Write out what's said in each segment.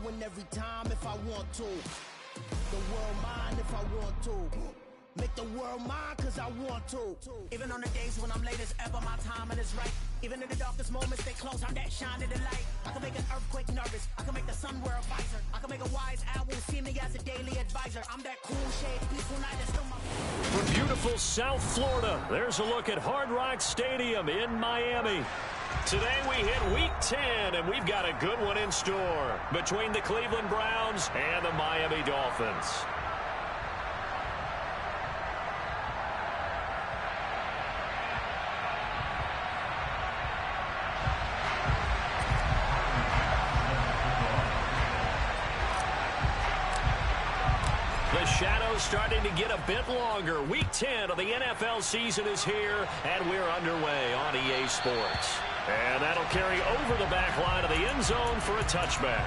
win every time if I want to. The world mine if I want to. Make the world mine cause I want to. Even on the days when I'm late as ever, my timing is right. Even in the darkest moments, stay close, I'm that shining the light. I can make an earthquake nervous, I can make the sun wear a visor. I can make a wise owl see me as a daily advisor. I'm that cool shade, peaceful night, that's still my... From beautiful South Florida, there's a look at Hard Rock Stadium in Miami. Today we hit Week 10, and we've got a good one in store between the Cleveland Browns and the Miami Dolphins. The shadow's starting to get a bit longer. Week 10 of the NFL season is here, and we're underway on EA Sports. And that'll carry over the back line of the end zone for a touchback.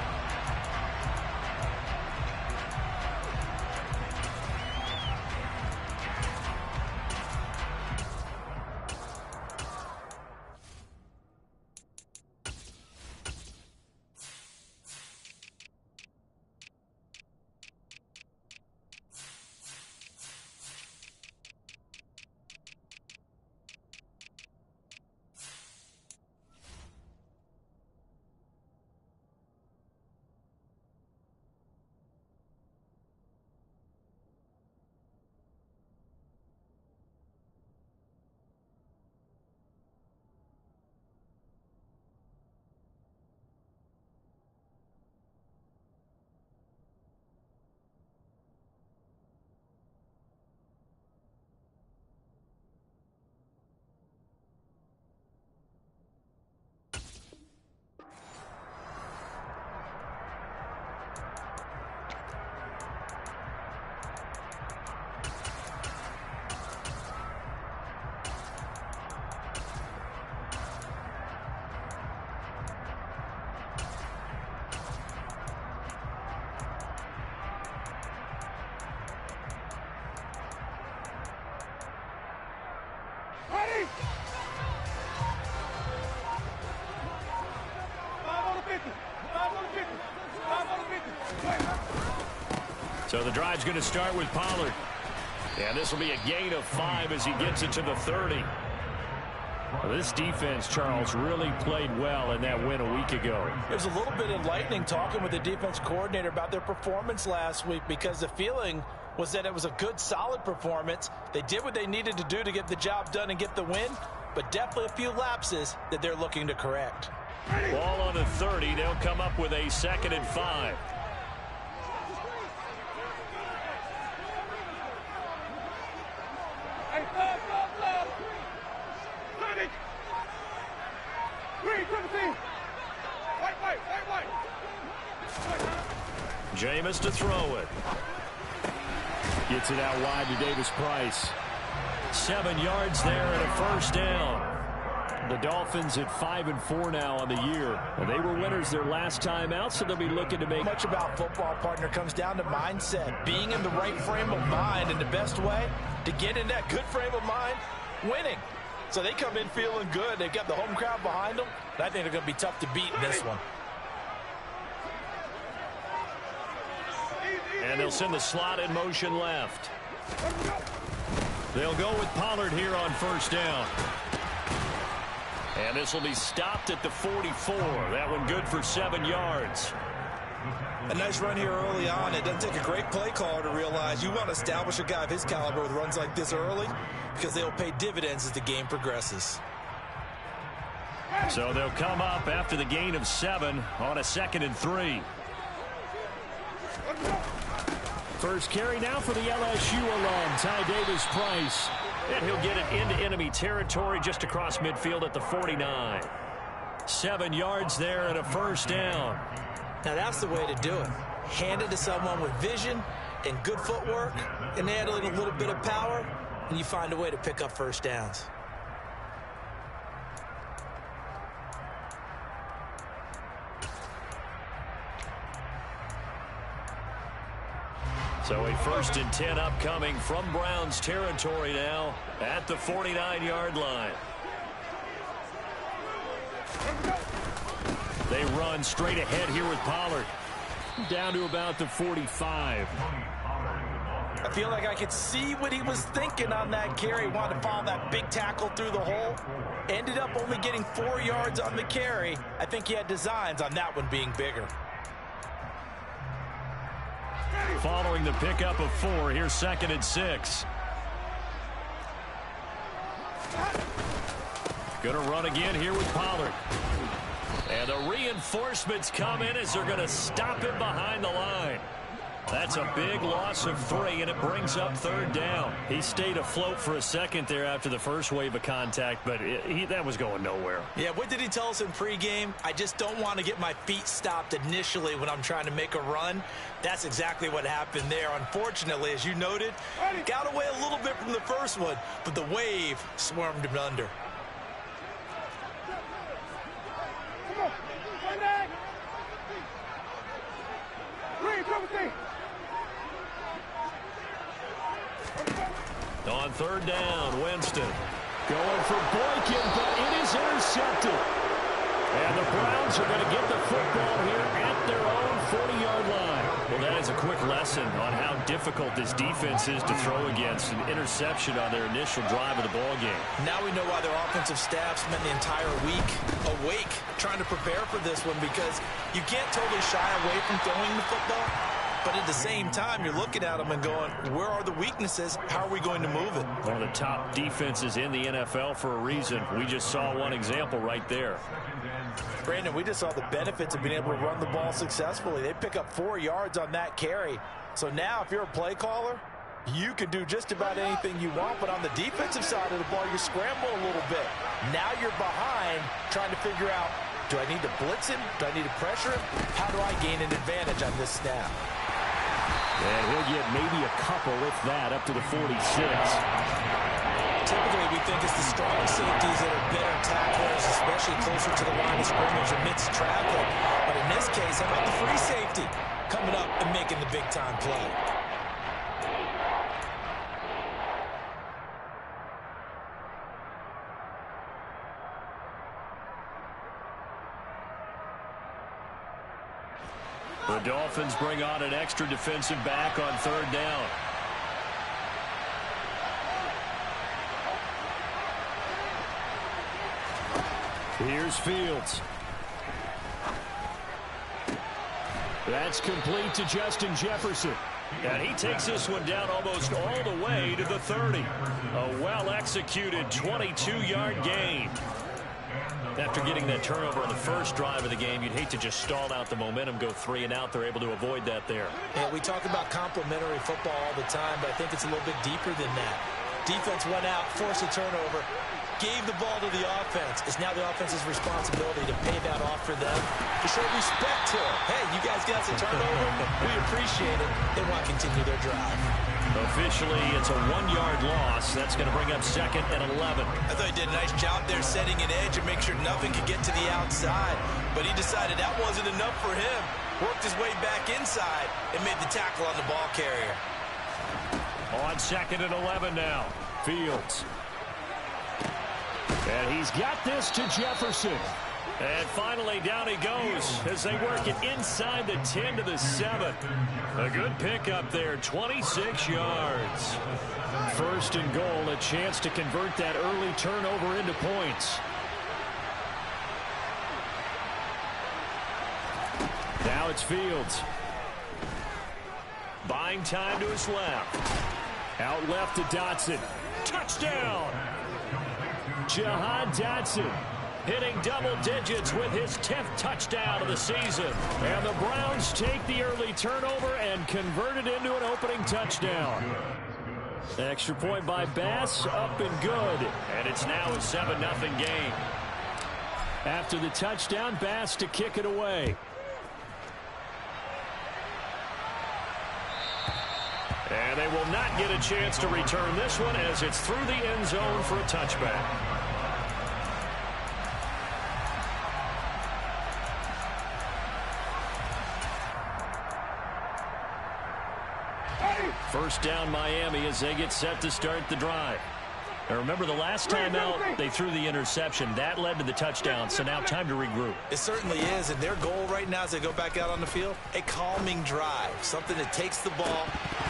So the drive's going to start with Pollard. And this will be a gain of 5 as he gets it to the 30. Well, this defense, Charles, really played well in that win a week ago. It was a little bit enlightening talking with the defense coordinator about their performance last week, because the feeling was that it was a good, solid performance. They did what they needed to do to get the job done and get the win, but definitely a few lapses that they're looking to correct. Ball on the 30. They'll come up with a 2nd and 5. Jameis to throw it. Gets it out wide to Davis Price. 7 yards there and a first down. The Dolphins at 5-4 now on the year. And they were winners their last time out, so they'll be looking to make... Much about football, partner, comes down to mindset. Being in the right frame of mind, and the best way to get in that good frame of mind, winning. So they come in feeling good. They've got the home crowd behind them. And I think they're going to be tough to beat in this one. And they'll send the slot in motion left. They'll go with Pollard here on first down. And this will be stopped at the 44. That one good for 7 yards. A nice run here early on. It doesn't take a great play caller to realize you want to establish a guy of his caliber with runs like this early, because they'll pay dividends as the game progresses. So they'll come up after the gain of 7 on a 2nd and 3. First carry now for the LSU alum, Ty Davis Price. And he'll get it into enemy territory just across midfield at the 49. 7 yards there and a first down. Now that's the way to do it. Hand it to someone with vision and good footwork, and add a little bit of power, and you find a way to pick up first downs. So a 1st and 10 upcoming from Browns territory now at the 49-yard line. They run straight ahead here with Pollard. Down to about the 45. I feel like I could see what he was thinking on that carry. Wanted to follow that big tackle through the hole. Ended up only getting 4 yards on the carry. I think he had designs on that one being bigger. Following the pickup of 4, here's 2nd and 6. Gonna run again here with Pollard. And the reinforcements come in as they're going to stop him behind the line. That's a big loss of 3, and it brings up 3rd down. He stayed afloat for a second there after the first wave of contact, but that was going nowhere. Yeah, what did he tell us in pregame? I just don't want to get my feet stopped initially when I'm trying to make a run. That's exactly what happened there. Unfortunately, as you noted, got away a little bit from the first one, but the wave swarmed him under. On 3rd down, Winston going for Boykin, but it is intercepted. And the Browns are going to get the football here at their own 40-yard line. Well, that is a quick lesson on how difficult this defense is to throw against. An interception on their initial drive of the ball game. Now we know why their offensive staff spent the entire week awake trying to prepare for this one, because you can't totally shy away from throwing the football. But at the same time, you're looking at them and going, where are the weaknesses? How are we going to move it? One of the top defenses in the NFL for a reason. We just saw one example right there. Brandon, we just saw the benefits of being able to run the ball successfully. They pick up 4 yards on that carry. So now if you're a play caller, you can do just about anything you want. But on the defensive side of the ball, you scramble a little bit. Now you're behind trying to figure out, do I need to blitz him? Do I need to pressure him? How do I gain an advantage on this snap? And he'll get maybe a couple, if that, up to the 46. Typically, we think it's the strong safeties that are better tacklers, especially closer to the line of scrimmage amidst traffic. But in this case, how about the free safety coming up and making the big-time play? The Dolphins bring on an extra defensive back on 3rd down. Here's Fields. That's complete to Justin Jefferson. And he takes this one down almost all the way to the 30. A well-executed 22-yard gain. After getting that turnover on the first drive of the game, you'd hate to just stall out the momentum, go 3 and out. They're able to avoid that there. Yeah, we talk about complementary football all the time, but I think it's a little bit deeper than that. Defense went out, forced a turnover, gave the ball to the offense. It's now the offense's responsibility to pay that off for them, to show respect to them. Hey, you guys got some turnover. We appreciate it. They want to continue their drive. Officially, it's a 1-yard loss. That's going to bring up 2nd and 11. I thought he did a nice job there setting an edge and make sure nothing could get to the outside. But he decided that wasn't enough for him. Worked his way back inside and made the tackle on the ball carrier. On 2nd and 11 now. Fields. And he's got this to Jefferson. And finally down he goes as they work it inside the 10 to the 7. A good pickup there, 26 yards. 1st and goal, a chance to convert that early turnover into points. Now it's Fields. Buying time to his left. Out left to Dotson. Touchdown! Jahan Dotson hitting double digits with his 10th touchdown of the season. And the Browns take the early turnover and convert it into an opening touchdown. Extra point by Bass, up and good. And it's now a 7-0 game. After the touchdown, Bass to kick it away. And they will not get a chance to return this one as it's through the end zone for a touchback. First down Miami as they get set to start the drive. And remember, the last time out, they threw the interception. That led to the touchdown, so now time to regroup. It certainly is, and their goal right now as they go back out on the field, a calming drive, something that takes the ball,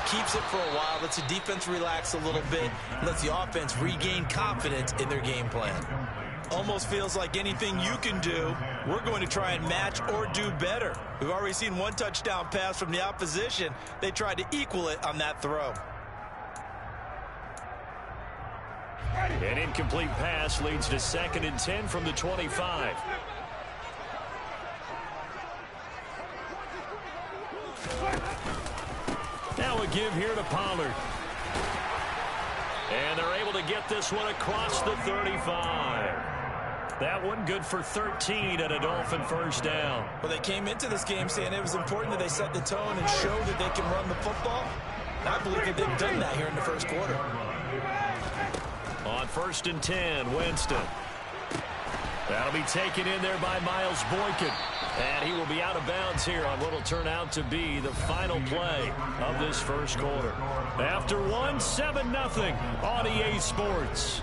keeps it for a while, lets the defense relax a little bit, lets the offense regain confidence in their game plan. Almost feels like anything you can do, we're going to try and match or do better. We've already seen one touchdown pass from the opposition. They tried to equal it on that throw. An incomplete pass leads to 2nd and 10 from the 25. Now a give here to Pollard. And they're able to get this one across the 35. That one good for 13 and a Dolphin first down. Well, they came into this game saying it was important that they set the tone and show that they can run the football. And I believe that they've done that here in the first quarter. On 1st and 10, Winston. That'll be taken in there by Miles Boykin. And he will be out of bounds here on what will turn out to be the final play of this first quarter. After 7-0 on EA Sports.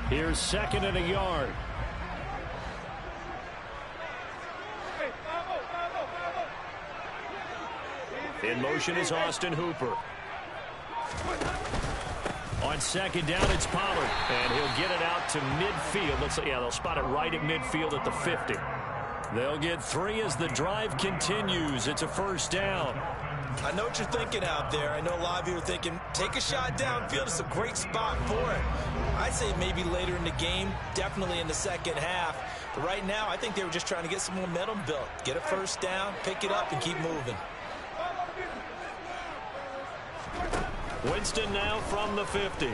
Here's 2nd and a yard. In motion is Austin Hooper. On 2nd down, it's Pollard. And he'll get it out to midfield. They'll spot it right at midfield at the 50. They'll get 3 as the drive continues. It's a first down. I know what you're thinking out there. I know a lot of you are thinking, take a shot downfield. It's a great spot for it. I'd say maybe later in the game, definitely in the second half. But right now, I think they were just trying to get some momentum built. Get a first down, pick it up, and keep moving. Winston now from the 50.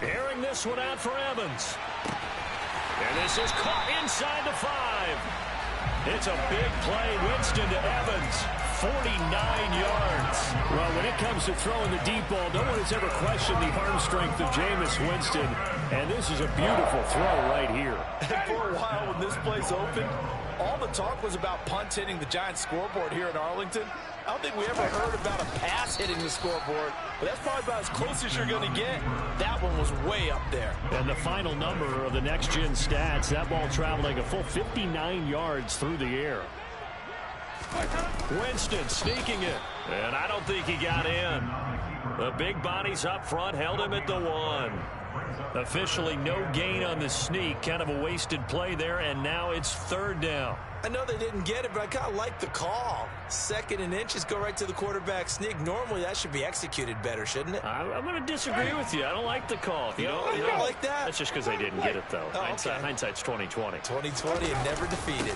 Airing this one out for Evans. And this is caught inside the 5. It's a big play. Winston to Evans. 49 yards. Well, when it comes to throwing the deep ball, no one has ever questioned the arm strength of Jameis Winston. And this is a beautiful throw right here. And for a while when this place opened, all the talk was about punts hitting the Giants scoreboard here in Arlington. I don't think we ever heard about a pass hitting the scoreboard, but that's probably about as close as you're going to get. That one was way up there. And the final number of the next-gen stats, that ball traveling a full 59 yards through the air. Winston sneaking it, and I don't think he got in. The big bodies up front held him at the 1. Officially no gain on the sneak, kind of a wasted play there, and now it's 3rd down. I know they didn't get it, but I kind of like the call. 2nd and inches, go right to the quarterback sneak. Normally, that should be exexecuted better, shouldn't it? I'm going to disagree with you. I don't like the call. You don't like that? That's just because they didn't get it, though. Oh, okay. Hindsight's 20/20. 2020 and never defeated.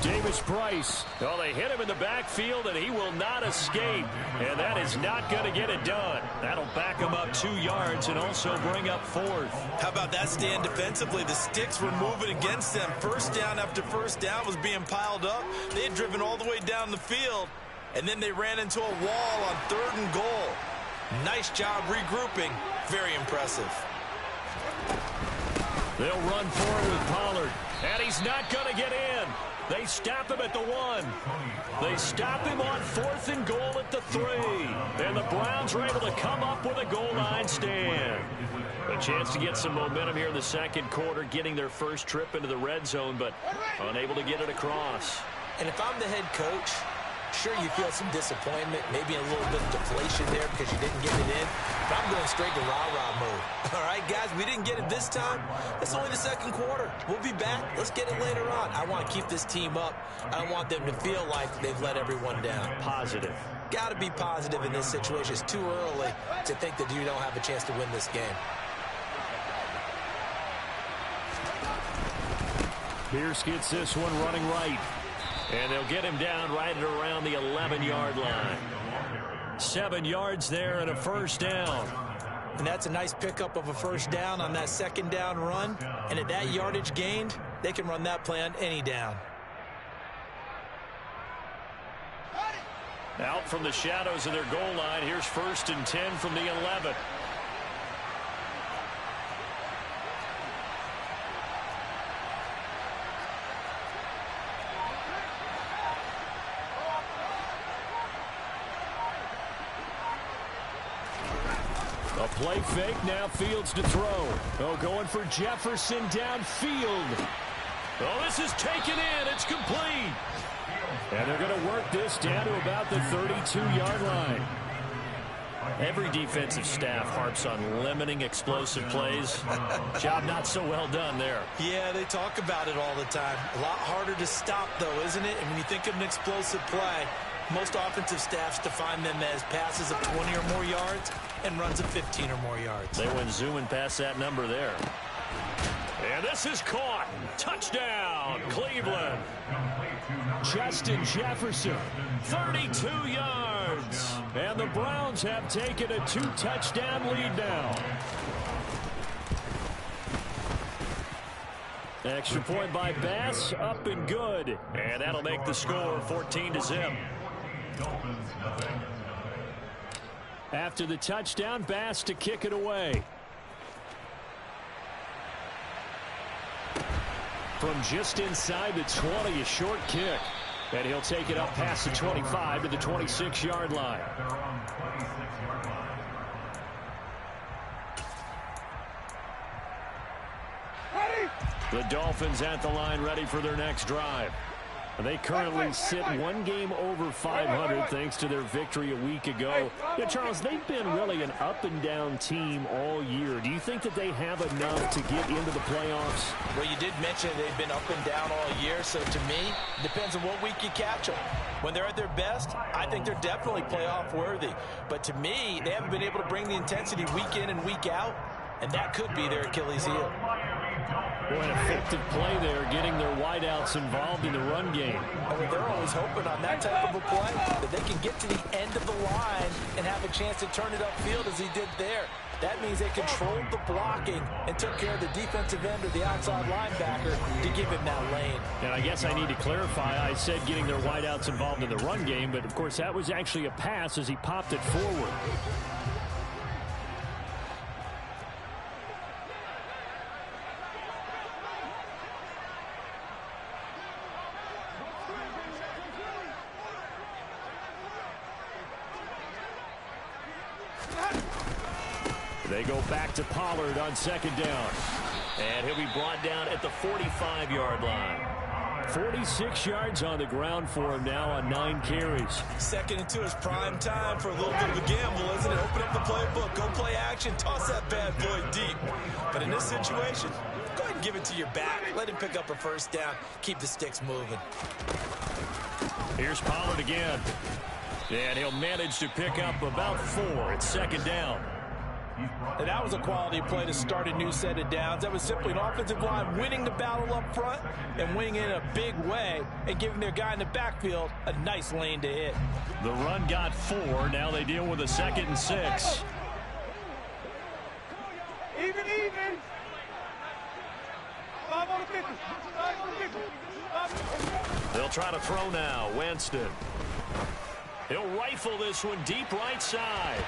Davis Price. Well, they hit him in the backfield, and he will not escape. And that is not going to get it done. That'll back him up 2 yards and also bring up 4th. How about that stand defensively? The sticks were moving against them. First down after first down was being piled up. They had driven all the way down the field, and then they ran into a wall on 3rd and goal. Nice job regrouping. Very impressive. They'll run forward with Pollard, and he's not going to get in. They stop him at the 1. They stop him on 4th and goal at the 3. And the Browns are able to come up with a goal line stand. A chance to get some momentum here in the second quarter, getting their first trip into the red zone, but unable to get it across. And if I'm the head coach, sure you feel some disappointment, maybe a little bit of deflation there because you didn't get it in. But I'm going straight to rah-rah mode. All right, guys, we didn't get it this time. It's only the second quarter. We'll be back. Let's get it later on. I want to keep this team up. I don't want them to feel like they've let everyone down. Positive. Got to be positive in this situation. It's too early to think that you don't have a chance to win this game. Pierce gets this one running right. And they'll get him down right at around the 11-yard line. 7 yards there and a first down. And that's a nice pickup of a first down on that second down run. And at that yardage gained, they can run that play on any down. Out from the shadows of their goal line. Here's 1st and 10 from the 11. A play fake, now Fields to throw. Oh, going for Jefferson downfield. Oh, this is taken in. It's complete. And they're going to work this down to about the 32-yard line. Every defensive staff harps on limiting explosive plays. Job not so well done there. Yeah, they talk about it all the time. A lot harder to stop, though, isn't it? And when you think of an explosive play, most offensive staffs define them as passes of 20 or more yards and runs of 15 or more yards. They went zooming past that number there. And this is caught. Touchdown, Cleveland. Justin Jefferson, 32 yards. And the Browns have taken a 2-touchdown lead now. Extra point by Bass, up and good. And that'll make the score 14-0. After the touchdown, Bass to kick it away. From just inside the 20, a short kick. And he'll take it up past the 25 to the 26-yard line. The Dolphins at the line, ready for their next drive. They currently sit 1 game over 500 thanks to their victory a week ago. Yeah, Charles, they've been really an up-and-down team all year. Do you think that they have enough to get into the playoffs? Well, you did mention they've been up and down all year, so to me, it depends on what week you catch them. When they're at their best, I think they're definitely playoff worthy. But to me, they haven't been able to bring the intensity week in and week out, and that could be their Achilles heel. Boy, an effective play there, getting their wideouts involved in the run game. And they're always hoping on that type of a play that they can get to the end of the line and have a chance to turn it upfield as he did there. That means they controlled the blocking and took care of the defensive end or the outside linebacker to give him that lane. And I guess I need to clarify, I said getting their wideouts involved in the run game, but of course that was actually a pass as he popped it forward. They go back to Pollard on 2nd down. And he'll be brought down at the 45-yard line. 46 yards on the ground for him now on 9 carries. 2nd and 2 is prime time for a little bit of a gamble, isn't it? Open up the playbook, go play action, toss that bad boy deep. But in this situation, go ahead and give it to your back. Let him pick up a first down. Keep the sticks moving. Here's Pollard again. And he'll manage to pick up about 4 at 2nd down. And that was a quality play to start a new set of downs. That was simply an offensive line winning the battle up front and winning in a big way and giving their guy in the backfield a nice lane to hit. The run got 4. Now they deal with a 2nd and 6. Even. 5 on the 50. 5 on the 50. They'll try to throw now. Winston. He'll rifle this one deep right side.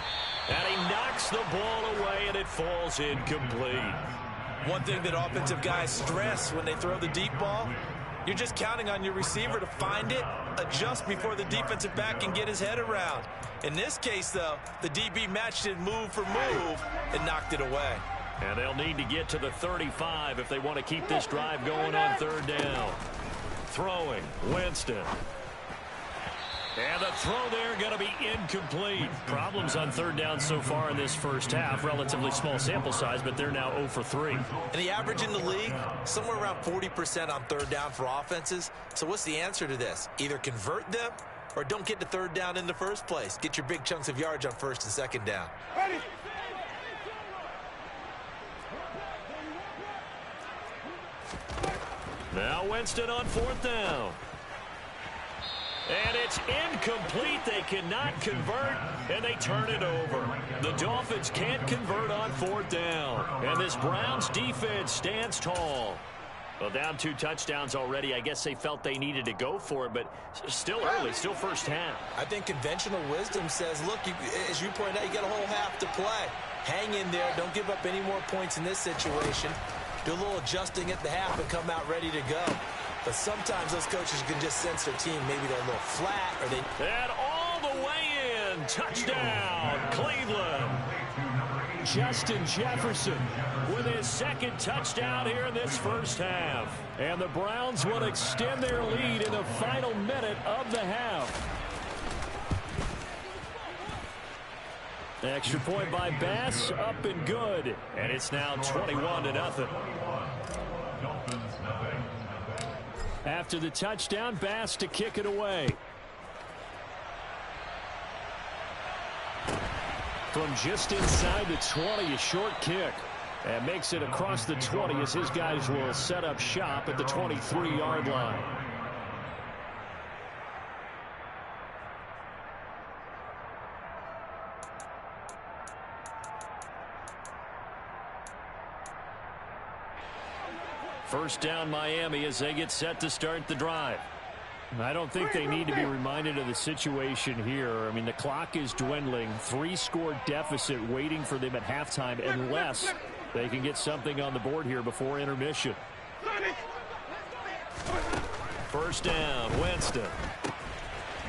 And he knocks the ball away, and it falls incomplete. One thing that offensive guys stress when they throw the deep ball, you're just counting on your receiver to find it, adjust before the defensive back can get his head around. In this case, though, the DB matched it move for move and knocked it away. And they'll need to get to the 35 if they want to keep this drive going on 3rd down. Throwing, Winston. And the throw there going to be incomplete. Problems on 3rd down so far in this first half. Relatively small sample size, but they're now 0 for 3. And the average in the league, somewhere around 40% on 3rd down for offenses. So what's the answer to this? Either convert them or don't get to 3rd down in the first place. Get your big chunks of yards on 1st and 2nd down. Ready. Now Winston on 4th down. And it's incomplete. They cannot convert, and they turn it over. The Dolphins can't convert on fourth down. And this Browns defense stands tall. Well, down 2 touchdowns already. I guess they felt they needed to go for it, but still early, still first half. I think conventional wisdom says, look, as you point out, you got a whole half to play. Hang in there. Don't give up any more points in this situation. Do a little adjusting at the half and come out ready to go. But sometimes those coaches can just sense their team. Maybe they're a little flat. Or they. And all the way in. Touchdown, Cleveland. Justin Jefferson with his second touchdown here in this first half. And the Browns will extend their lead in the final minute of the half. Extra point by Bass, up and good. And it's now 21-0. After the touchdown, Bass to kick it away. From just inside the 20, a short kick. And makes it across the 20 as his guys will set up shop at the 23-yard line. First down Miami as they get set to start the drive. I don't think they need to be reminded of the situation here. I mean, the clock is dwindling. 3-score deficit waiting for them at halftime unless they can get something on the board here before intermission. First down, Winston.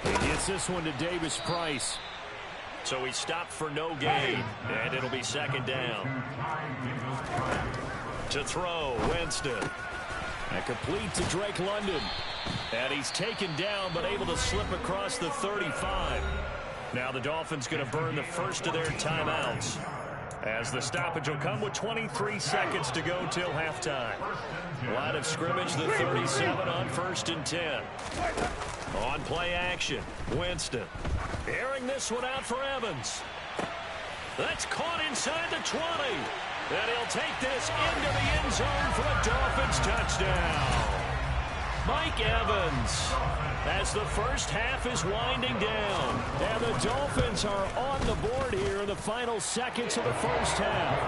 He gets this one to Davis Price. So he stopped for no gain, and it'll be second down. To throw, Winston. And complete to Drake London. And he's taken down but able to slip across the 35. Now the Dolphins going to burn the first of their timeouts, as the stoppage will come with 23 seconds to go till halftime. Line of scrimmage, the 37 on 1st and 10. On play action, Winston. Airing this one out for Evans. That's caught inside the 20. And he'll take this into the end zone for a Dolphins touchdown. Mike Evans, as the first half is winding down. And the Dolphins are on the board here in the final seconds of the first half.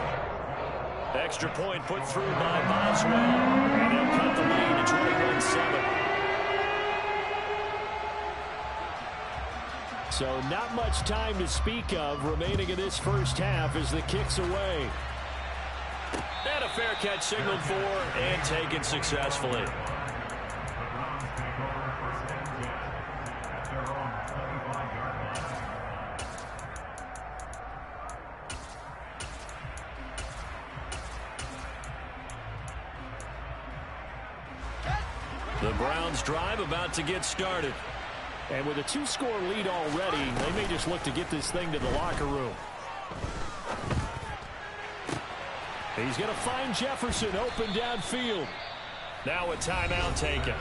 Extra point put through by Boswell. And they'll cut the lead to 21-7. So not much time to speak of remaining in this first half as the kick's away. And a fair catch signaled for and taken successfully. The Browns drive about to get started. And with a 2-score lead already, they may just look to get this thing to the locker room. He's going to find Jefferson open downfield. Now a timeout taken.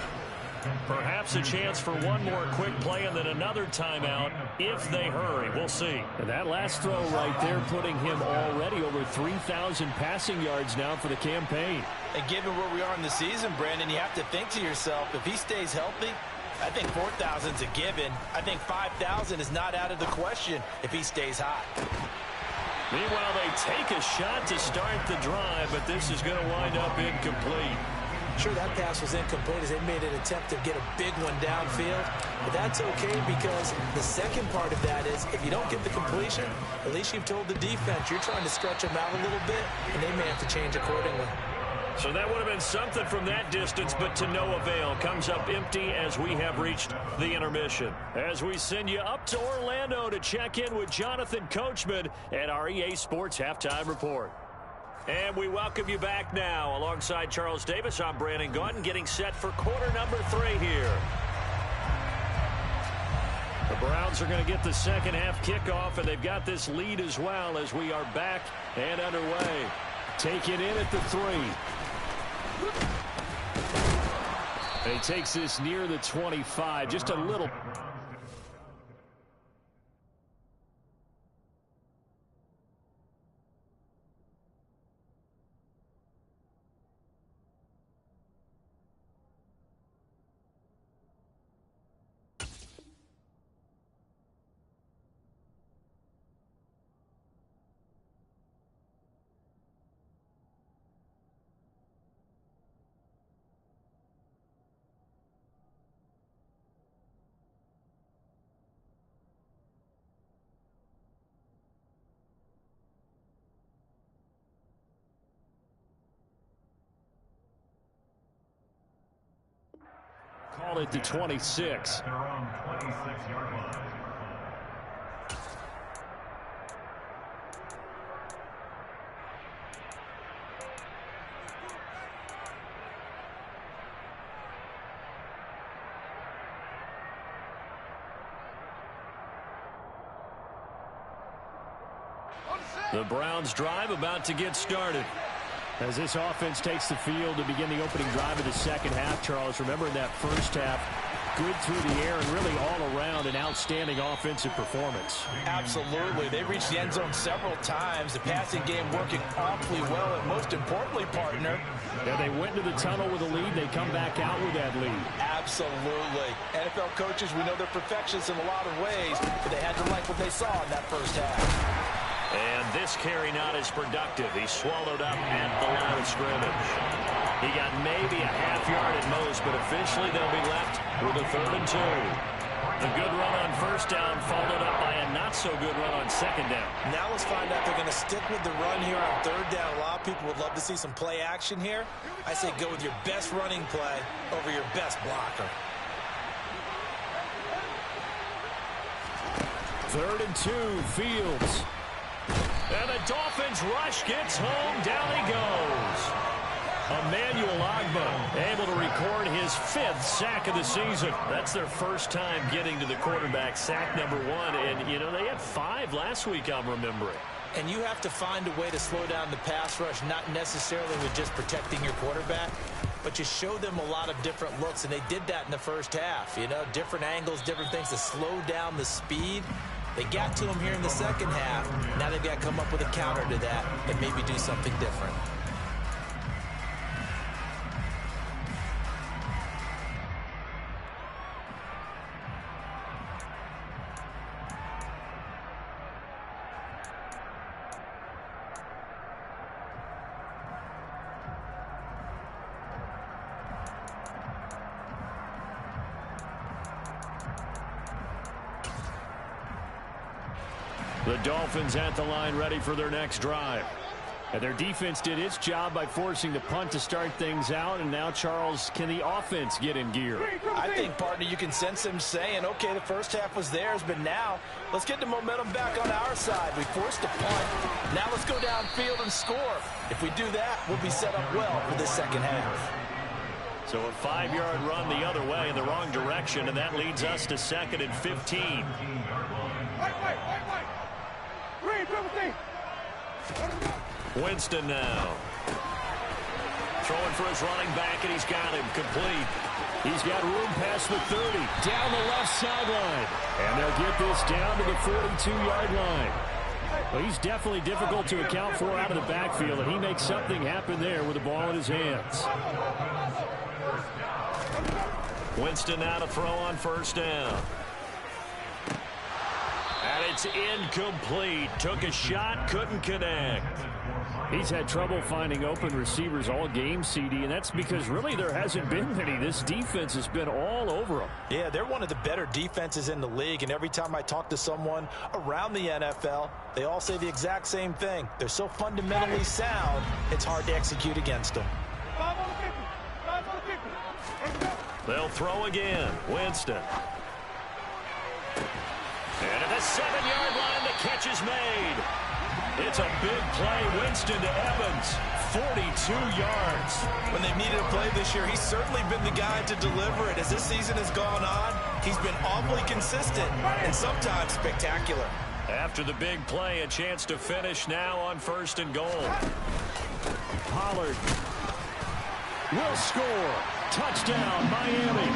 Perhaps a chance for one more quick play and then another timeout if they hurry. We'll see. And that last throw right there putting him already over 3,000 passing yards now for the campaign. And given where we are in the season, Brandon, you have to think to yourself, if he stays healthy, I think 4,000 is a given. I think 5,000 is not out of the question if he stays hot. Meanwhile, they take a shot to start the drive, but this is going to wind up incomplete. Sure, that pass was incomplete as they made an attempt to get a big one downfield. But that's okay because the second part of that is if you don't get the completion, at least you've told the defense you're trying to stretch them out a little bit, and they may have to change accordingly. So that would have been something from that distance, but to no avail. Comes up empty as we have reached the intermission. As we send you up to Orlando to check in with Jonathan Coachman at our EA Sports Halftime Report. And we welcome you back now. Alongside Charles Davis, I'm Brandon Gaudin, getting set for quarter number 3 here. The Browns are going to get the second half kickoff, and they've got this lead as well as we are back and underway. Take it in at the 3. He takes this near the 25, just a little. ball at the 26. The Browns drive about to get started. As this offense takes the field to begin the opening drive of the second half, Charles, remember in that first half, good through the air and really all around an outstanding offensive performance. Absolutely. They reached the end zone several times. The passing game working awfully well, and most importantly, partner, yeah, they went into the tunnel with a lead. They come back out with that lead. Absolutely. NFL coaches, we know they're perfectionists in a lot of ways, but they had to like what they saw in that first half. And this carry not as productive. He's swallowed up at the line of scrimmage. He got maybe a half yard at most, but officially they'll be left with a 3rd and 2. The good run on first down followed up by a not-so-good run on second down. Now let's find out they're going to stick with the run here on 3rd down. A lot of people would love to see some play action here. I say go with your best running play over your best blocker. 3rd and 2, Fields. And the Dolphins rush gets home. Down he goes. Emmanuel Ogbah able to record his 5th sack of the season. That's their first time getting to the quarterback, sack number 1. And, you know, they had 5 last week, I'm remembering. And you have to find a way to slow down the pass rush, not necessarily with just protecting your quarterback, but you show them a lot of different looks, and they did that in the first half. You know, different angles, different things to slow down the speed. They got to him here in the second half. Now they've got to come up with a counter to that and maybe do something different. The Dolphins at the line ready for their next drive. And their defense did its job by forcing the punt to start things out. And now, Charles, can the offense get in gear? I think, partner, you can sense them saying, okay, the first half was theirs, but now let's get the momentum back on our side. We forced a punt. Now let's go downfield and score. If we do that, we'll be set up well for this second half. So a 5-yard run the other way in the wrong direction, and that leads us to 2nd and 15. Winston now. Throwing for his running back, and he's got him complete. He's got room past the 30, down the left sideline. And they'll get this down to the 42-yard line. Well, he's definitely difficult to account for out of the backfield, and he makes something happen there with the ball in his hands. Winston now to throw on first down. And it's incomplete. Took a shot, couldn't connect. He's had trouble finding open receivers all game, CD, and that's because really there hasn't been many. This defense has been all over them. Yeah, they're one of the better defenses in the league, and every time I talk to someone around the NFL, they all say the exact same thing. They're so fundamentally sound, it's hard to execute against them. They'll throw again. Winston. And at the 7-yard line, the catch is made. It's a big play. Winston to Evans. 42 yards. When they've needed a play this year, he's certainly been the guy to deliver it. As this season has gone on, he's been awfully consistent and sometimes spectacular. After the big play, a chance to finish now on 1st and goal. Pollard will score. Touchdown, Miami.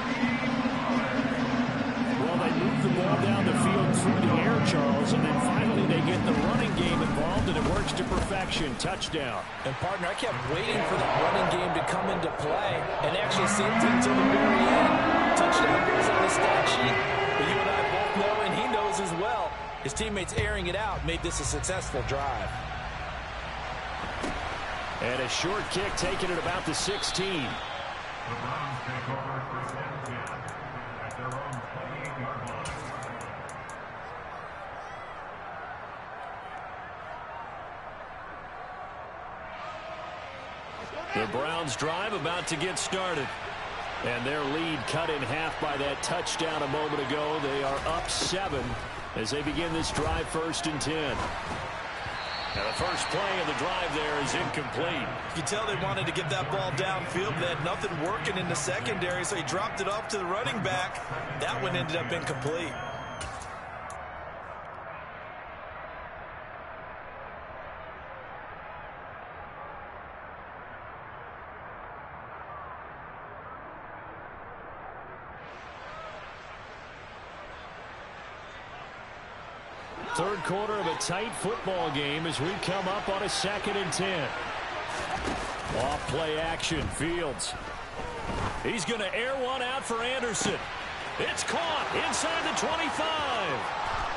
Well, they move the ball down the field through the air, Charles, and then finally they get the running game involved, and it works to perfection. Touchdown. And, partner, I kept waiting for that running game to come into play, and actually seemed to until the very end. Touchdown goes on the stat sheet, but you and I both know, and he knows as well, his teammates airing it out made this a successful drive. And a short kick taken at about the 16. The Browns take over first and 10 at their own 28-yard line. The Browns drive about to get started. And their lead cut in half by that touchdown a moment ago. They are up 7 as they begin this drive, 1st and 10. And the first play of the drive there is incomplete. You can tell they wanted to get that ball downfield. They had nothing working in the secondary, so he dropped it off to the running back. That one ended up incomplete. Third quarter of a tight football game as we come up on a 2nd and 10. Off play action, Fields. He's going to air one out for Anderson. It's caught inside the 25.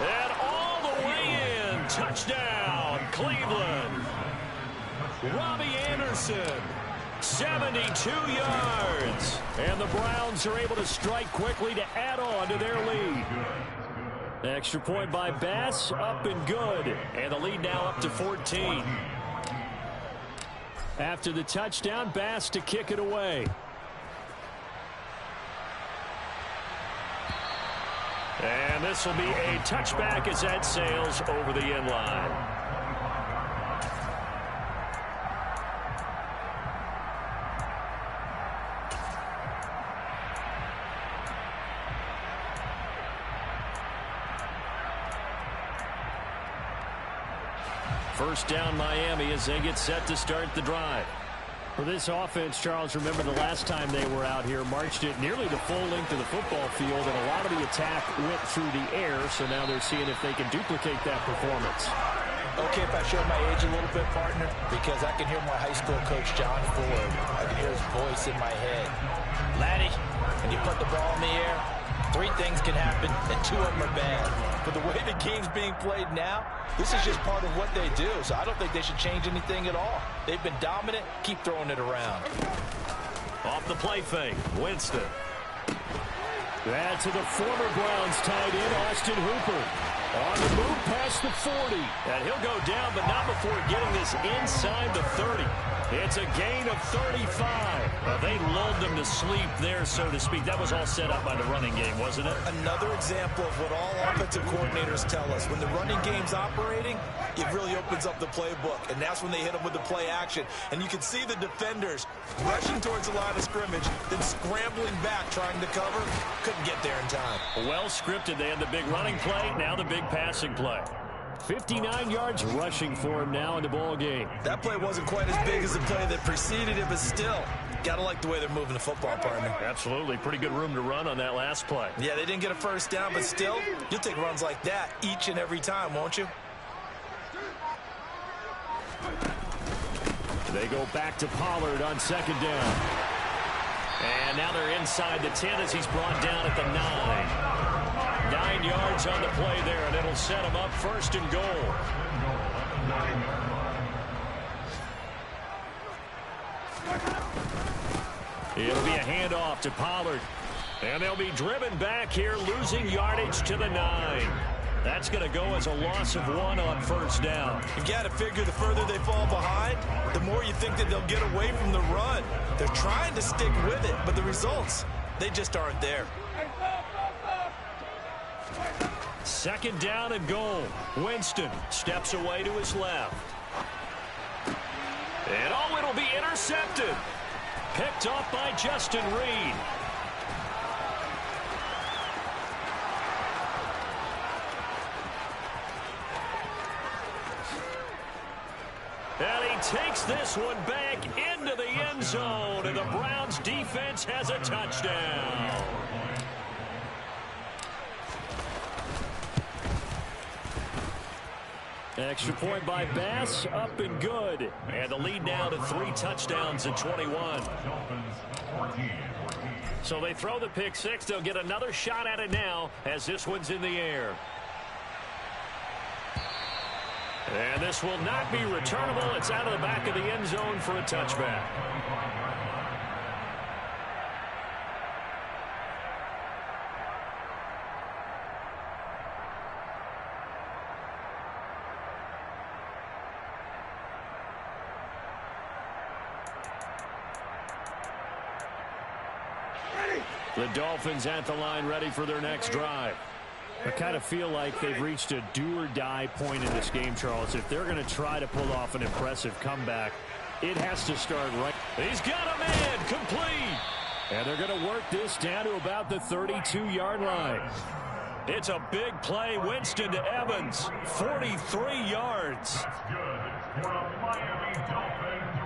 And all the way in. Touchdown, Cleveland. Robbie Anderson, 72 yards. And the Browns are able to strike quickly to add on to their lead. Extra point by Bass, up and good. And the lead now up to 14. After the touchdown, Bass to kick it away. And this will be a touchback as that sails over the end line. First down Miami as they get set to start the drive. For this offense, Charles, remember the last time they were out here, marched it nearly the full length of the football field, and a lot of the attack went through the air, so now they're seeing if they can duplicate that performance. Okay, if I show my age a little bit, partner, because I can hear my high school coach, John Ford. I can hear his voice in my head. Laddie, when you put the ball in the air, 3 things can happen, and 2 of them are bad. But the way the game's being played now, this is just part of what they do. So I don't think they should change anything at all. They've been dominant. Keep throwing it around. Off the play fake, Winston. That to the former Browns tight end, Austin Hooper. On the move past the 40. And he'll go down, but not before getting this inside the 30. It's a gain of 35. Well, they lulled them to sleep there, so to speak. That was all set up by the running game, wasn't it? Another example of what all offensive coordinators tell us. When the running game's operating, it really opens up the playbook. And that's when they hit them with the play action. And you can see the defenders rushing towards the line of scrimmage, then scrambling back, trying to cover. Couldn't get there in time. Well scripted. They had the big running play, now the big passing play. 59 yards rushing for him now in the ball game. That play wasn't quite as big as the play that preceded it, but still, got to like the way they're moving the football, partner. Absolutely. Pretty good room to run on that last play. Yeah, they didn't get a first down, but still, you'll take runs like that each and every time, won't you? They go back to Pollard on 2nd down. And now they're inside the 10 as he's brought down at the 9. 9 yards on the play there, and it'll set him up 1st and goal. It'll be a handoff to Pollard. And they'll be driven back here, losing yardage to the 9. That's going to go as a loss of 1 on 1st down. You've got to figure the further they fall behind, the more you think that they'll get away from the run. They're trying to stick with it, but the results, they just aren't there. 2nd down and goal. Winston steps away to his left. And oh, it'll be intercepted. Picked off by Justin Reed. And he takes this one back into the end zone, and the Browns defense has a touchdown. Extra point by Bass, up and good. And the lead now to 3 touchdowns at 21. So they throw the pick 6. They'll get another shot at it now as this one's in the air. And this will not be returnable. It's out of the back of the end zone for a touchback. The Dolphins at the line ready for their next drive. I kind of feel like they've reached a do-or-die point in this game, Charles. If they're going to try to pull off an impressive comeback, it has to start right. He's got a man complete. And they're going to work this down to about the 32-yard line. It's a big play. Winston to Evans. 43 yards. That's good for the Miami Dolphins.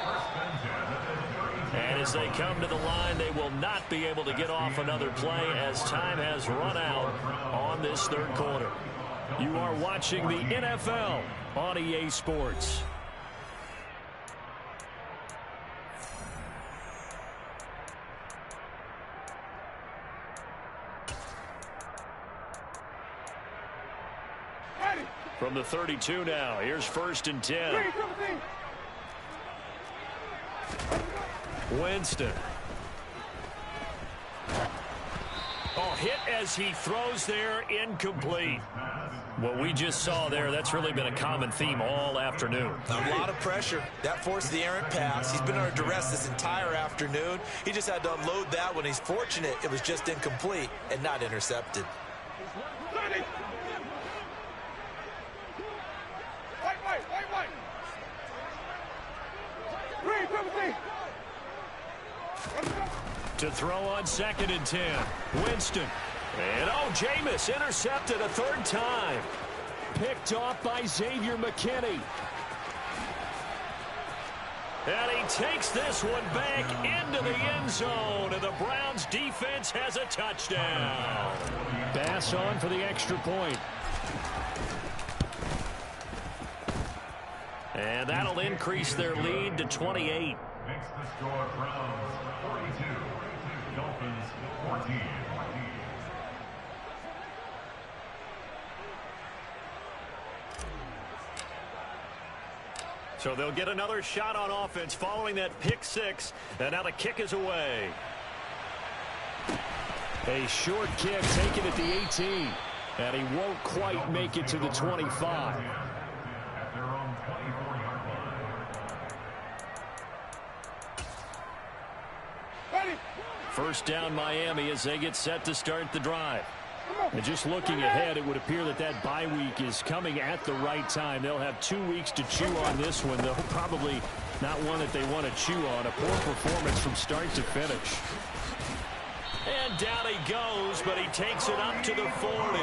First and 10 at the 32. And as they come to the line, they will not be able to get off another play as time has run out on this third quarter. You are watching the NFL on EA Sports. From the 32 now, here's 1st and 10. Winston. Oh, hit as he throws there, incomplete. What we just saw there, that's really been a common theme all afternoon. A lot of pressure. That forced the errant pass. He's been under duress this entire afternoon. He just had to unload that one. He's fortunate it was just incomplete and not intercepted. To throw on 2nd and 10. Winston. And Jameis intercepted a third time. Picked off by Xavier McKinney. And he takes this one back into the end zone. And the Browns defense has a touchdown. Bass on for the extra point. And that'll increase their lead to 28. Makes the score Browns 42, Dolphins 14. So they'll get another shot on offense following that pick six. And now the kick is away. A short kick taken at the 18. And he won't quite make it to the 25. At their own 24-yard line. First down Miami as they get set to start the drive. And just looking ahead, it would appear that that bye week is coming at the right time. They'll have 2 weeks to chew on this one, though probably not one that they want to chew on. A poor performance from start to finish. And down he goes, but he takes it up to the 40.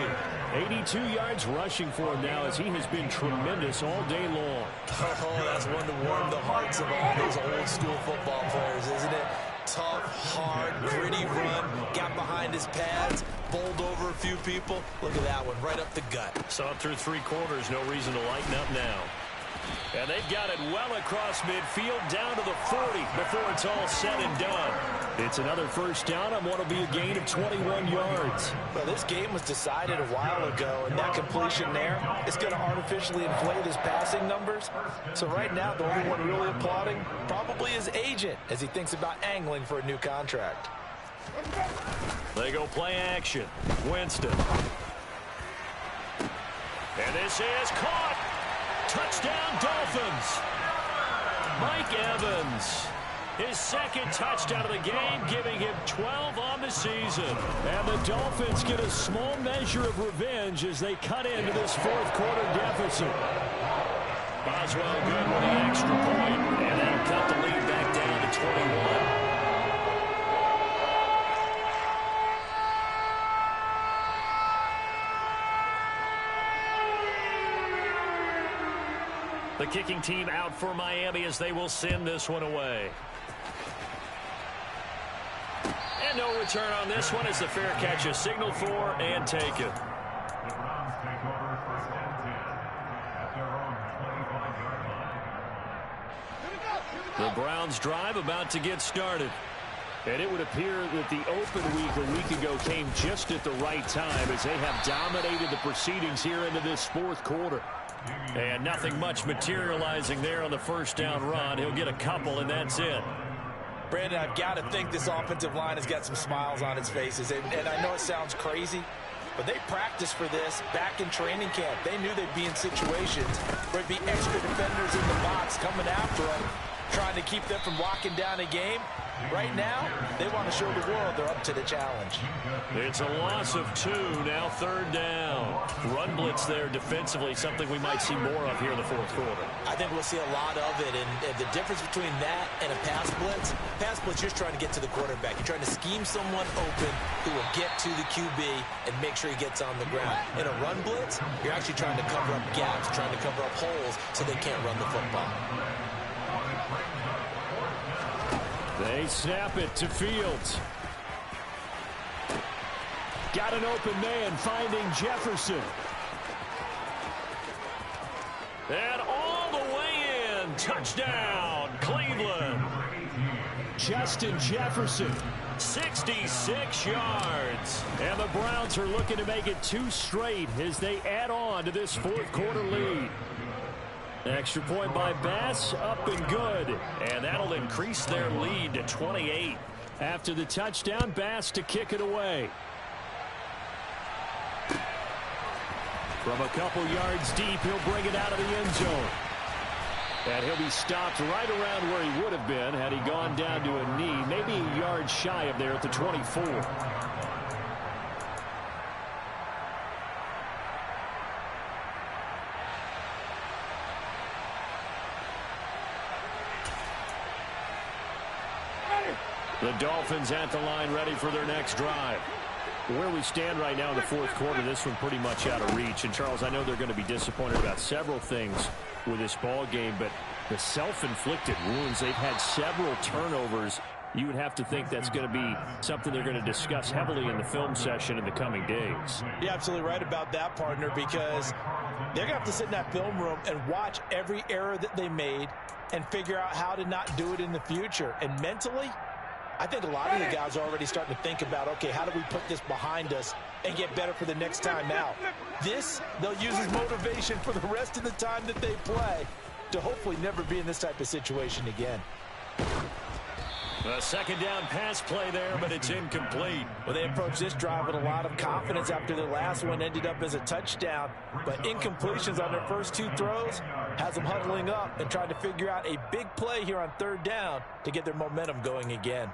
82 yards rushing for him now as he has been tremendous all day long. Oh, that's one to warm the hearts of all those old school football players, isn't it? Tough, hard, gritty run, got behind his pads, bowled over a few people. Look at that one, right up the gut. Saw it through 3 quarters, no reason to lighten up now. And they've got it well across midfield down to the 40 before it's all said and done. It's another first down on what will be a gain of 21 yards. Well, this game was decided a while ago, and that completion there is going to artificially inflate his passing numbers. So right now, the only one really applauding probably his agent as he thinks about angling for a new contract. They go play action. Winston. And this is caught. Touchdown, Dolphins. Mike Evans. His second touchdown of the game, giving him 12 on the season. And the Dolphins get a small measure of revenge as they cut into this fourth quarter deficit. Boswell good with the extra point, and that'll cut the lead back down to 21. The kicking team out for Miami as they will send this one away. And no return on this one as the fair catch is signaled for and taken. The Browns take over 1st and 10 at their own 25-yard line. The Browns drive about to get started. And it would appear that the open week a week ago came just at the right time as they have dominated the proceedings here into this fourth quarter. And nothing much materializing there on the first down run. He'll get a couple, and that's it. Brandon, I've got to think this offensive line has got some smiles on its faces. And I know it sounds crazy, but they practiced for this back in training camp. They knew they'd be in situations where it'd be extra defenders in the box coming after them. trying to keep them from locking down a game. Right now, they want to show the world they're up to the challenge. It's a loss of 2, now 3rd down. Run blitz there defensively, something we might see more of here in the 4th quarter. I think we'll see a lot of it, and the difference between that and a pass blitz, you're just trying to get to the quarterback. You're trying to scheme someone open who will get to the QB and make sure he gets on the ground. In a run blitz, you're actually trying to cover up gaps, trying to cover up holes so they can't run the football. They snap it to Fields. Got an open man, finding Jefferson. And all the way in. Touchdown, Cleveland. Justin Jefferson. 66 yards. And the Browns are looking to make it 2 straight as they add on to this 4th quarter lead. Extra point by Bass, up and good. And that'll increase their lead to 28. After the touchdown, Bass to kick it away. From a couple yards deep, he'll bring it out of the end zone. And he'll be stopped right around where he would have been had he gone down to a knee, maybe a yard shy of there at the 24. The Dolphins at the line ready for their next drive. Where we stand right now in the 4th quarter, this one pretty much out of reach. And, Charles, I know they're going to be disappointed about several things with this ball game, but the self-inflicted wounds, they've had several turnovers. You would have to think that's going to be something they're going to discuss heavily in the film session in the coming days. You're absolutely right about that, partner, because they're going to have to sit in that film room and watch every error that they made and figure out how to not do it in the future. And mentally, I think a lot of the guys are already starting to think about, okay, how do we put this behind us and get better for the next time out? This, they'll use as motivation for the rest of the time that they play to hopefully never be in this type of situation again. A 2nd down pass play there, but it's incomplete. Well, they approached this drive with a lot of confidence after their last one ended up as a touchdown. But incompletions on their first 2 throws has them huddling up and trying to figure out a big play here on 3rd down to get their momentum going again.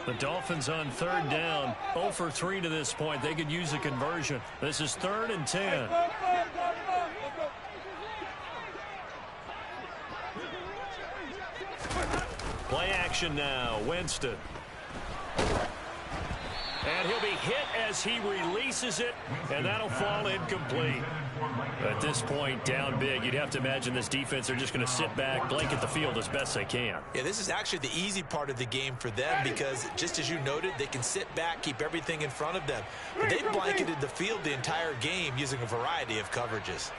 The Dolphins on 3rd down, 0 for 3 to this point. They could use a conversion. This is 3rd and 10. Play action now, Winston. And he'll be hit as he releases it, and that'll fall incomplete. At this point, down big, you'd have to imagine this defense, they're just going to sit back, blanket the field as best they can. Yeah, this is actually the easy part of the game for them because, just as you noted, they can sit back, keep everything in front of them. But they've blanketed the field the entire game using a variety of coverages.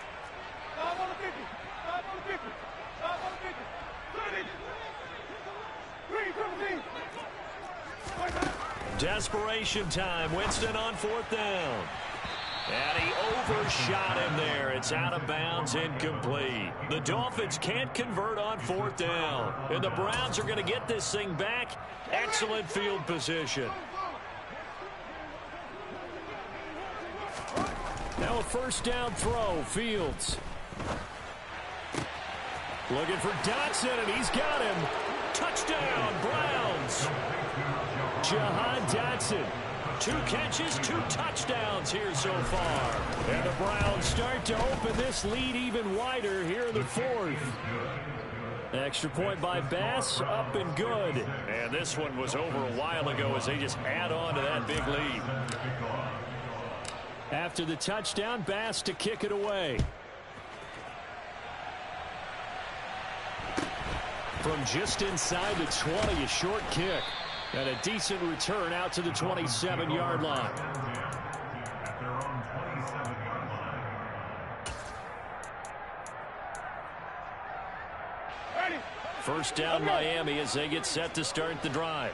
Desperation time. Winston on 4th down. And he overshot him there. It's out of bounds, incomplete. The Dolphins can't convert on 4th down. And the Browns are going to get this thing back. Excellent field position. Now a 1st down throw, Fields. Looking for Dotson, and he's got him. Touchdown, Browns. Jahan Dotson. 2 catches, 2 touchdowns here so far. And the Browns start to open this lead even wider here in the 4th. Extra point by Bass, up and good. And this one was over a while ago as they just add on to that big lead. After the touchdown, Bass to kick it away. From just inside the 20, a short kick. And a decent return out to the 27-yard line. First down, Miami, as they get set to start the drive.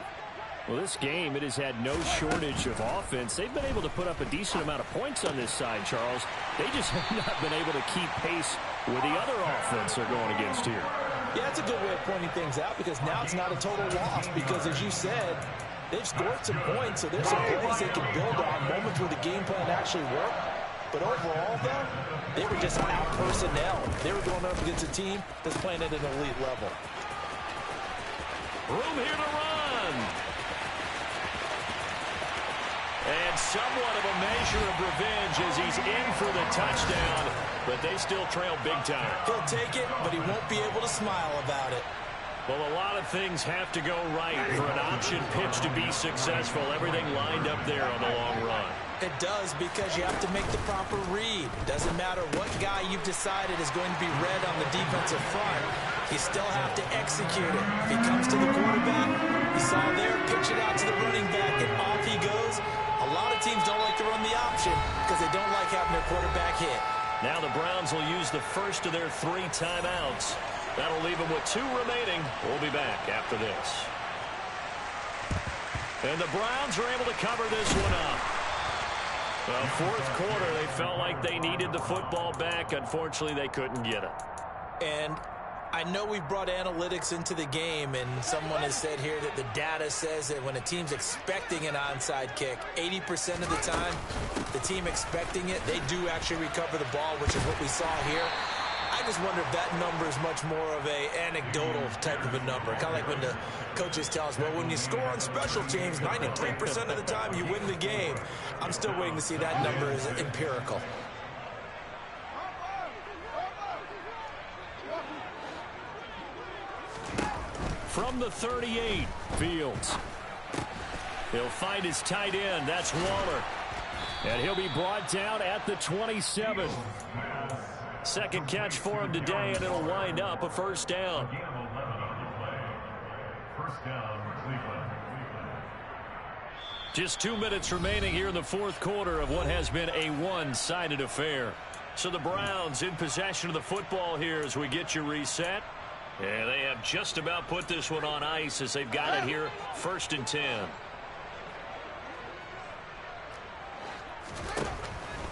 Well, this game, it has had no shortage of offense. They've been able to put up a decent amount of points on this side, Charles. They just have not been able to keep pace with the other offense they're going against here. Yeah, that's a good way of pointing things out because now it's not a total loss because, as you said, they've scored some points, so there's some plays they can build on, moments where the game plan actually worked. But overall, though, they were just out personnel. They were going up against a team that's playing at an elite level. Room here to run. And somewhat of a measure of revenge as he's in for the touchdown, but they still trail big time. He'll take it, but he won't be able to smile about it. Well, a lot of things have to go right for an option pitch to be successful. Everything lined up there on the long run. It does, because you have to make the proper read. It doesn't matter what guy you've decided is going to be read on the defensive front. You still have to execute it. If he comes to the quarterback, you saw there, pitch it out to the running back, and off he goes. A lot of teams don't like to run the option because they don't like having their quarterback hit. Now the Browns will use the first of their 3 timeouts. That'll leave them with 2 remaining. We'll be back after this. And the Browns are able to cover this one up. Well, fourth quarter, they felt like they needed the football back. Unfortunately, they couldn't get it. And I know we've brought analytics into the game, and someone has said here that the data says that when a team's expecting an onside kick, 80% of the time, the team expecting it, they do actually recover the ball, which is what we saw here. I just wonder if that number is much more of a anecdotal type of a number. Kind of like when the coaches tell us, well, when you score on special teams, 93% of the time you win the game. I'm still waiting to see that number is empirical. From the 38, Fields. He'll find his tight end. That's Waller. And he'll be brought down at the 27. Second catch for him today, and it'll wind up a first down. Just 2 minutes remaining here in the fourth quarter of what has been a one-sided affair. So the Browns in possession of the football here as we get you reset. And they have just about put this one on ice as they've got it here, 1st and 10.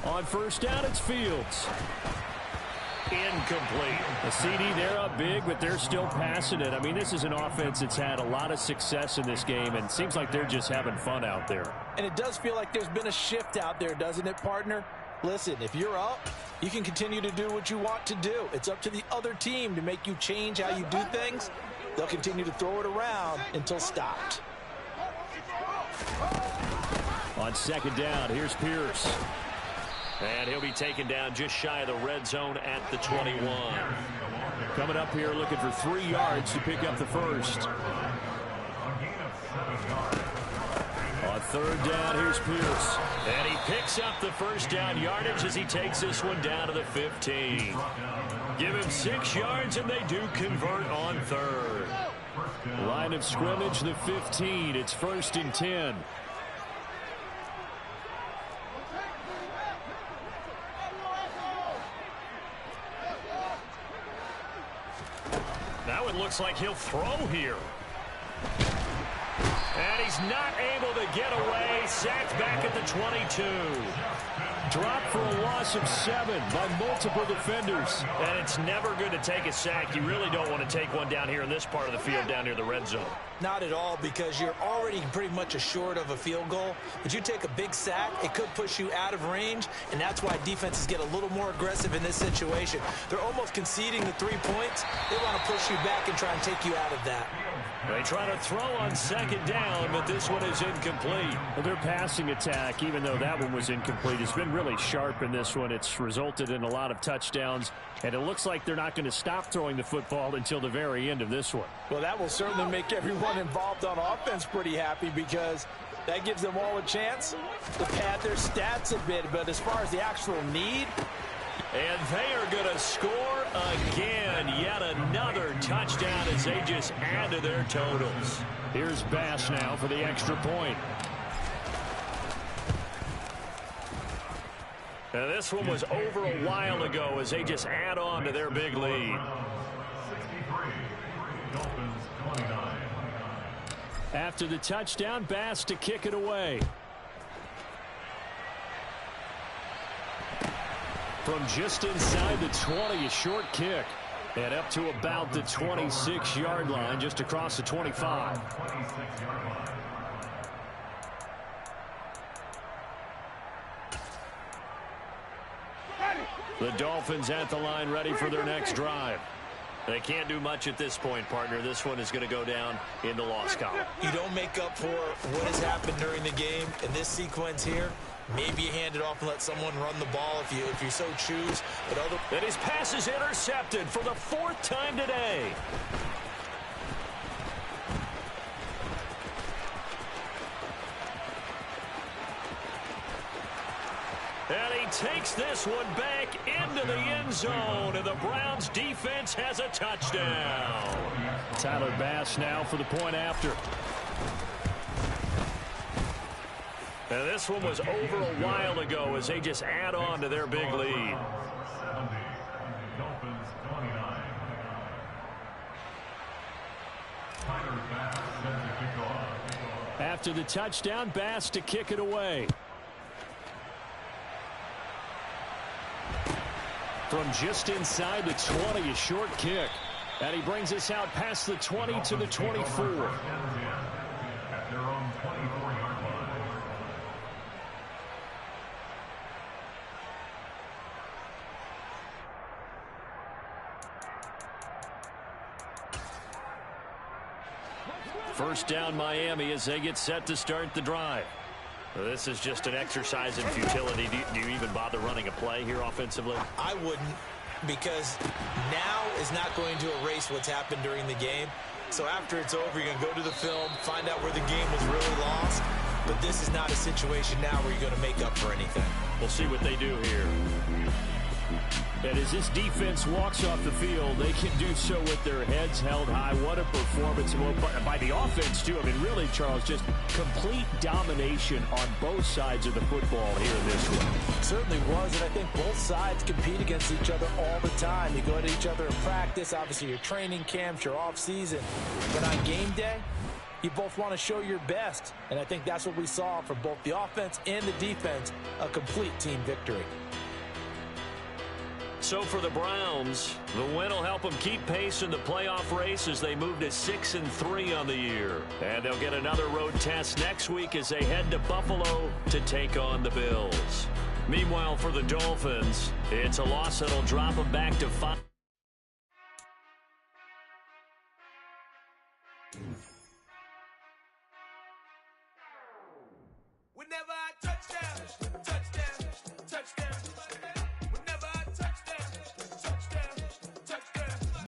On first down, it's Fields. Incomplete. The CD, they're up big, but they're still passing it. I mean, this is an offense that's had a lot of success in this game, and it seems like they're just having fun out there. And it does feel like there's been a shift out there, doesn't it, partner? Listen, if you're up, you can continue to do what you want to do. It's up to the other team to make you change how you do things. They'll continue to throw it around until stopped. On second down, here's Pierce. And he'll be taken down just shy of the red zone at the 21. Coming up here looking for 3 yards to pick up the first. On third down, here's Pierce. And he picks up the first down yardage as he takes this one down to the 15. Give him 6 yards, and they do convert on third. Line of scrimmage, the 15. It's 1st and 10. Now it looks like he'll throw here. And he's not able to get away. Sacked back at the 22. Dropped for a loss of 7 by multiple defenders. And it's never good to take a sack. You really don't want to take one down here in this part of the field down near the red zone. Not at all, because you're already pretty much assured of a field goal. But you take a big sack, it could push you out of range, and that's why defenses get a little more aggressive in this situation. They're almost conceding the 3 points. They want to push you back and try and take you out of that. They try to throw on second down, but this one is incomplete. Well, their passing attack, even though that one was incomplete, has been really sharp in this one. It's resulted in a lot of touchdowns, and it looks like they're not going to stop throwing the football until the very end of this one. Well, that will certainly make everyone involved on offense pretty happy, because that gives them all a chance to pad their stats a bit. But as far as the actual need, and they are going to score again. Yet another touchdown as they just add to their totals. Here's Bass now for the extra point. Now this one was over a while ago as they just add on to their big lead. After the touchdown, Bass to kick it away. From just inside the 20, a short kick. And up to about the 26-yard line, just across the 25. The Dolphins at the line, ready for their next drive. They can't do much at this point, partner. This one is going to go down in the loss column. You don't make up for what has happened during the game in this sequence here. Maybe you hand it off and let someone run the ball if you so choose. And his pass is intercepted for the 4th time today. And he takes this one back into the end zone, and the Browns defense has a touchdown. Tyler Bass now for the point after. And this one was over a while ago as they just add on to their big lead. Dolphins 29. Tyler Bass sends the kickoff. After the touchdown, Bass to kick it away. From just inside the 20, a short kick. And he brings us out past the 20 to the 24. At their own 24-yard line. First down Miami as they get set to start the drive. This is just an exercise in futility. Do you even bother running a play here offensively? I wouldn't, because now is not going to erase what's happened during the game. So after it's over, you're going to go to the film, find out where the game was really lost. But this is not a situation now where you're going to make up for anything. We'll see what they do here. And as this defense walks off the field, they can do so with their heads held high. What a performance by the offense, too. I mean, really, Charles, just complete domination on both sides of the football here in this one. Certainly was, and I think both sides compete against each other all the time. You go at each other in practice, obviously your training camps, your off-season. But on game day, you both want to show your best, and I think that's what we saw from both the offense and the defense, a complete team victory. So for the Browns, the win will help them keep pace in the playoff race as they move to 6-3 on the year. And they'll get another road test next week as they head to Buffalo to take on the Bills. Meanwhile, for the Dolphins, it's a loss that'll drop them back to 5. Whenever I touch